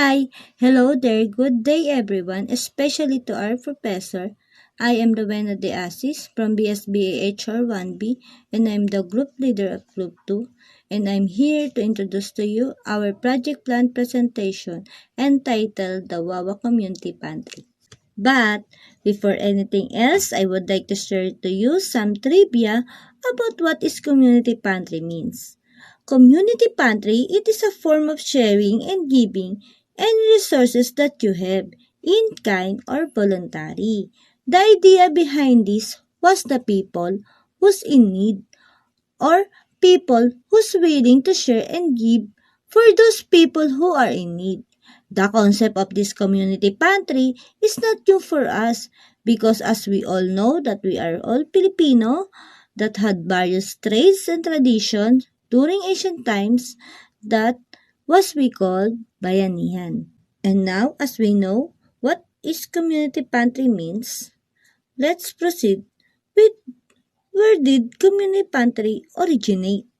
Hi, hello there, good day everyone, especially to our professor. I am Rowena De Asis from BSBA HR 1B and I'm the group leader of Group 2 and I'm here to introduce to you our project plan presentation entitled the Wawa Community Pantry. But before anything else, I would like to share to you some trivia about what is community pantry means. Community pantry, it is a form of sharing and giving any resources that you have, in kind or voluntary. The idea behind this was the people who's in need or people who's willing to share and give for those people who are in need. The concept of this community pantry is not new for us because as we all know that we are all Filipino that had various trades and traditions during ancient times that was we called bayanihan. And now as we know what is community pantry means, let's proceed with where did community pantry originate?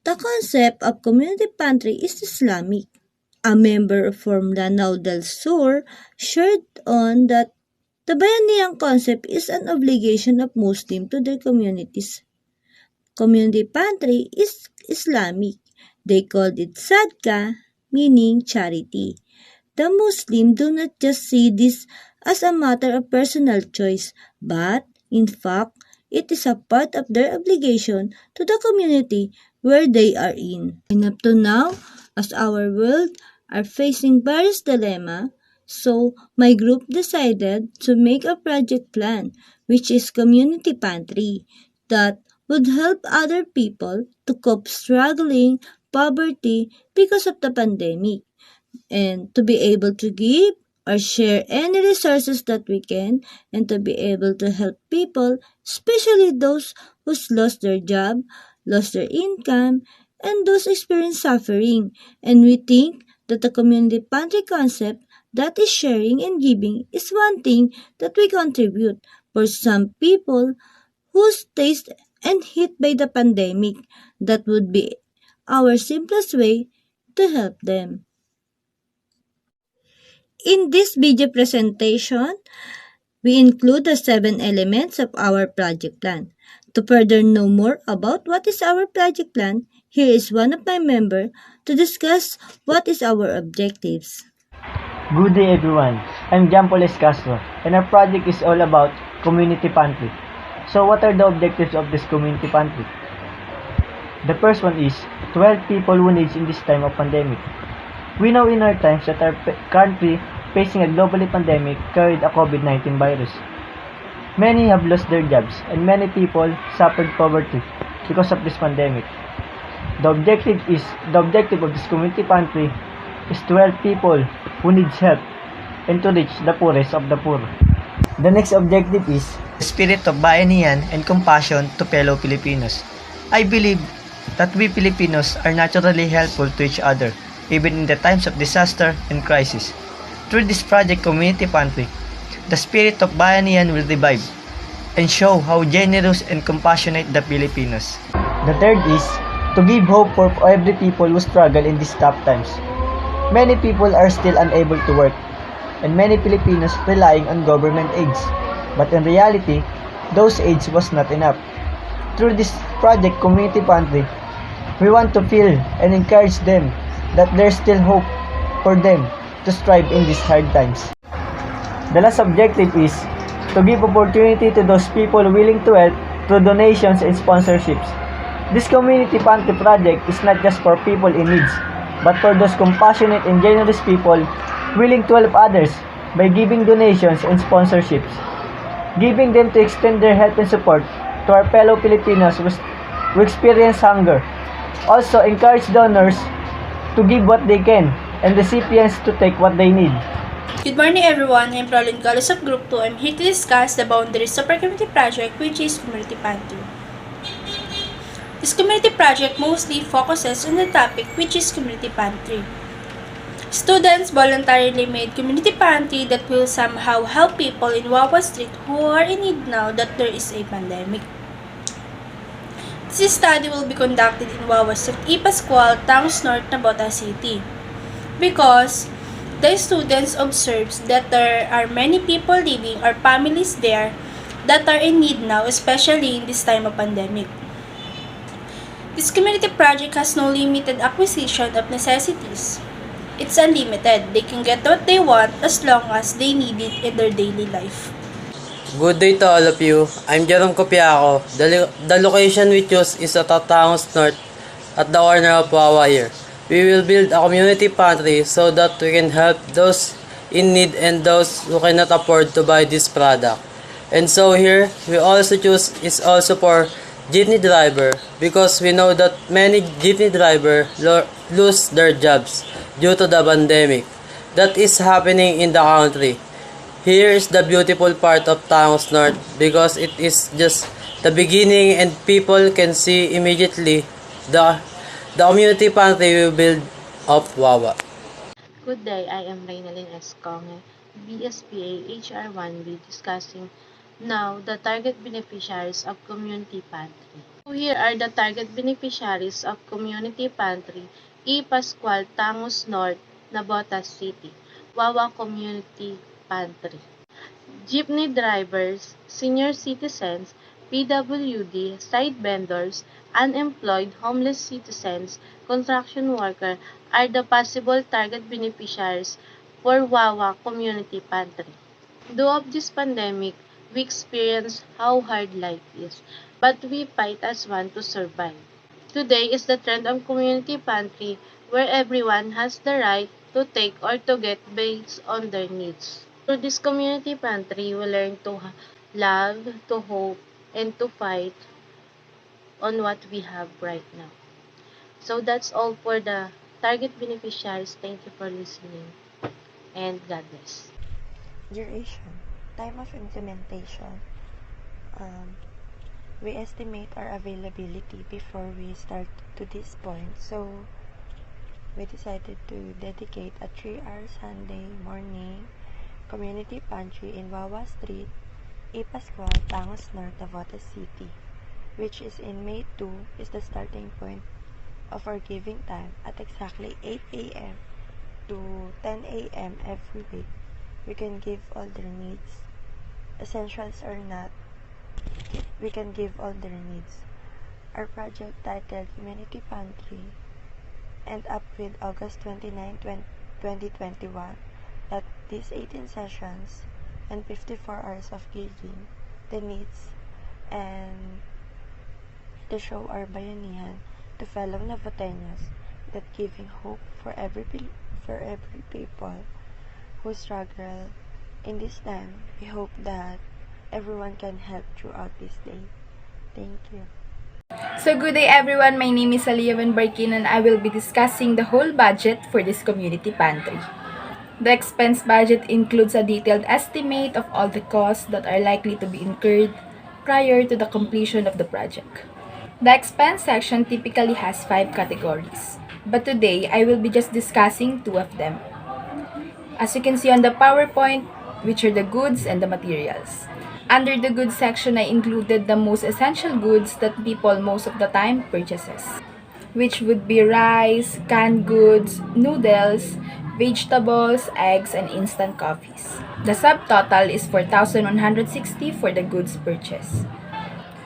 The concept of community pantry is Islamic. A member from the Naudal Sur shared on that the Bayanihan concept is an obligation of Muslims to their communities. Community pantry is Islamic. They called it sadka, meaning charity. The Muslims do not just see this as a matter of personal choice, but, in fact, it is a part of their obligation to the community where they are in. And up to now, as our world are facing various dilemmas, so my group decided to make a project plan, which is community pantry, that would help other people to cope struggling poverty because of the pandemic and to be able to give or share any resources that we can and to be able to help people, especially those who's lost their job, lost their income, and those experience suffering. And we think that the community pantry concept that is sharing and giving is one thing that we contribute for some people whose taste and hit by the pandemic. That would be our simplest way to help them. In this video presentation, we include the 7 elements of our project plan. To further know more about what is our project plan, here is one of my members to discuss what is our objectives. Good day everyone, I'm Jampoles Castro and our project is all about community pantry. So what are the objectives of this community pantry? The first one is to help people who need in this time of pandemic. We know in our times that our country facing a global pandemic carried a COVID-19 virus. Many have lost their jobs and many people suffered poverty because of this pandemic. The objective of this community pantry is to help people who need help and to reach the poorest of the poor. The next objective is the spirit of bayanihan and compassion to fellow Filipinos. I believe that we Filipinos are naturally helpful to each other, even in the times of disaster and crisis. Through this project community pantry, the spirit of bayanihan will revive and show how generous and compassionate the Filipinos. The third is to give hope for every people who struggle in these tough times. Many people are still unable to work, and many Filipinos relying on government aids. But in reality, those aids was not enough. Through this project community pantry, we want to feel and encourage them that there's still hope for them to strive in these hard times. The last objective is to give opportunity to those people willing to help through donations and sponsorships. This community pantry project is not just for people in needs, but for those compassionate and generous people willing to help others by giving donations and sponsorships, giving them to extend their help and support to our fellow Filipinos who experience hunger. Also encourage donors to give what they can and recipients to take what they need. Good morning everyone, I'm Prolin Carlos of Group 2. I'm here to discuss the boundaries of our community project, which is Community Pantry. This community project mostly focuses on the topic which is Community Pantry. Students voluntarily made Community Pantry that will somehow help people in Wawa Street who are in need now that there is a pandemic. This study will be conducted in Wawa Street, Pascual, Towns North, Nabota City. because the students observes that there are many people living or families there that are in need now, especially in this time of pandemic. This community project has no limited acquisition of necessities. It's unlimited. They can get what they want as long as they need it in their daily life. Good day to all of you. I'm Jerome Copiaco. The location we choose is at Tatangos North at the corner of Wawa here. We will build a community pantry so that we can help those in need and those who cannot afford to buy this product. And so here, we also choose is also for jeepney driver because we know that many jeepney driver lose their jobs due to the pandemic that is happening in the country. Here is the beautiful part of Tangos North because it is just the beginning and people can see immediately the community pantry we build of Wawa. Good day, I am Reynalyn Esconge, BSPA HR1B, discussing now the target beneficiaries of Community Pantry. So here are the target beneficiaries of Community Pantry, E. Pascual, Tangos North, Navotas City, Wawa Community Pantry. Jeepney drivers, senior citizens, PWD, site vendors, unemployed, homeless citizens, construction worker are the possible target beneficiaries for Wawa Community Pantry. Though of this pandemic, we experience how hard life is, but we fight as one to survive. Today is the trend of community pantry where everyone has the right to take or to get based on their needs. Through this community pantry, we learn to love, to hope, and to fight on what we have right now. So that's all for the target beneficiaries. Thank you for listening, and God bless. Duration, time of implementation. We estimate our availability before we start to this point, so we decided to dedicate a 3-hour Sunday morning community pantry in Wawa Street, E. Pascual, Tangos North, Navotas City, which is in May 2, is the starting point of our giving time at exactly 8 a.m. to 10 a.m. every week. We can give all their needs, essentials or not, we can give all their needs. Our project titled Community Pantry end up with August 29, 2021 that these 18 sessions and 54 hours of giving the needs and to show our bayanihan to fellow Navoteños that giving hope for every people who struggle in this time. We hope that everyone can help throughout this day. Thank you. So good day everyone, my name is Aliyah Van Barkin and I will be discussing the whole budget for this community pantry. The expense budget includes a detailed estimate of all the costs that are likely to be incurred prior to the completion of the project. The expense section typically has 5 categories, but today I will be just discussing 2 of them. As you can see on the PowerPoint, which are the goods and the materials. Under the goods section, I included the most essential goods that people most of the time purchases, which would be rice, canned goods, noodles, vegetables, eggs, and instant coffees. The subtotal is 4,160 for the goods purchased.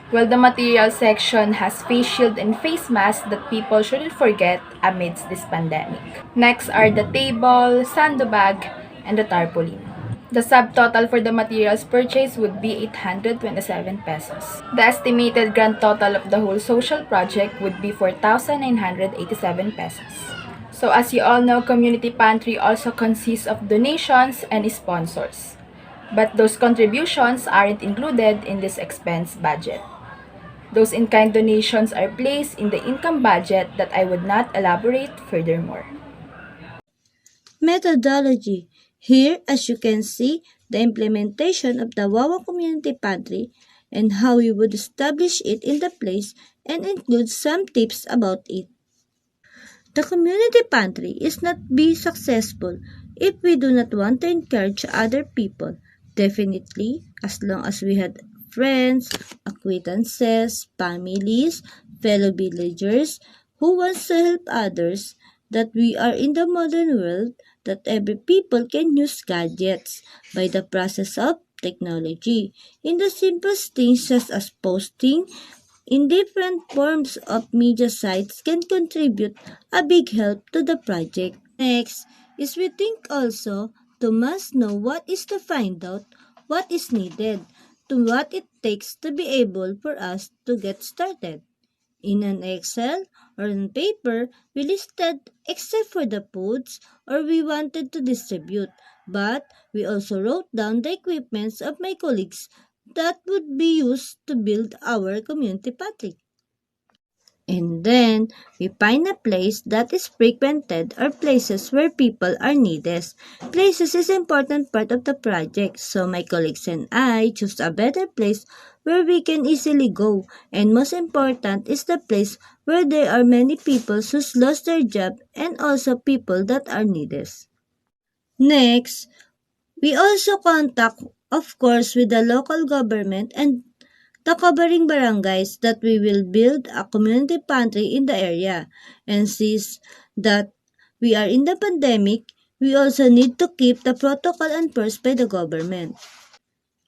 While the material section has face shield and face mask that people shouldn't forget amidst this pandemic. Next are the table, sandbag, and the tarpaulin. The subtotal for the materials purchased would be 827 pesos. The estimated grand total of the whole social project would be 4,987 pesos. So as you all know, Community Pantry also consists of donations and sponsors. But those contributions aren't included in this expense budget. Those in-kind donations are placed in the income budget that I would not elaborate furthermore. Methodology. Here, as you can see, the implementation of the Wawa Community Pantry and how we would establish it in the place and include some tips about it. The community pantry is not be successful if we do not want to encourage other people. Definitely, as long as we had friends, acquaintances, families, fellow villagers who wants to help others, that we are in the modern world that every people can use gadgets by the process of technology in the simplest things such as posting in different forms of media sites can contribute a big help to the project. Next is we think also to must know what is to find out what is needed to what it takes to be able for us to get started. In an Excel or on paper, we listed except for the foods or we wanted to distribute, but we also wrote down the equipments of my colleagues that would be used to build our community pantry. And then we find a place that is frequented or places where people are needed. Places is important part of the project, so my colleagues and I choose a better place where we can easily go. And most important is the place where there are many people who's lost their job and also people that are needed. Next, we also contact, of course, with the local government and the covering barangays that we will build a community pantry in the area. And since that we are in the pandemic, we also need to keep the protocol enforced by the government.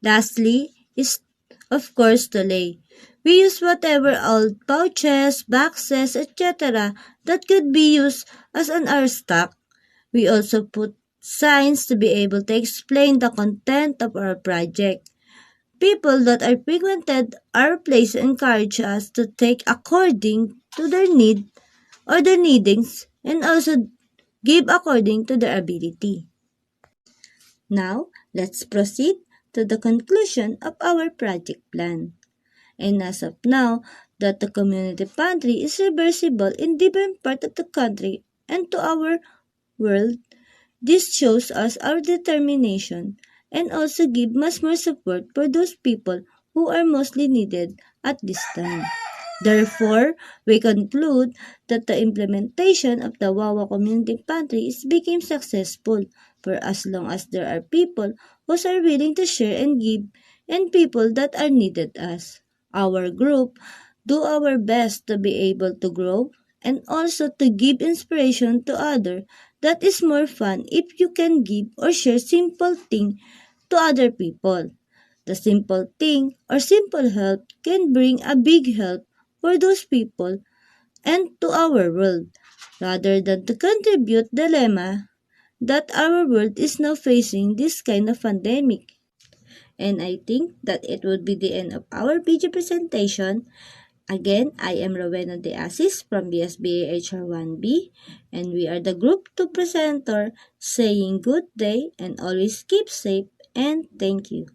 Lastly is of course the lay. We use whatever old pouches, boxes, etc. that could be used as an our stock. We also put signs to be able to explain the content of our project. People that are frequented our place encourage us to take according to their need or their needings and also give according to their ability. Now, let's proceed to the conclusion of our project plan. And as of now, that the community pantry is reversible in different parts of the country and to our world. This shows us our determination and also give much more support for those people who are mostly needed at this time. Therefore, we conclude that the implementation of the Wawa Community Pantry is became successful for as long as there are people who are willing to share and give and people that are needed us. Our group do our best to be able to grow and also to give inspiration to others. That is more fun if you can give or share simple thing to other people. The simple thing or simple help can bring a big help for those people and to our world rather than to contribute dilemma that our world is now facing this kind of pandemic. And I think that it would be the end of our video presentation. Again, I am Rowena De Asis from BSBA HR1B and we are the group 2 presenter saying good day and always keep safe and thank you.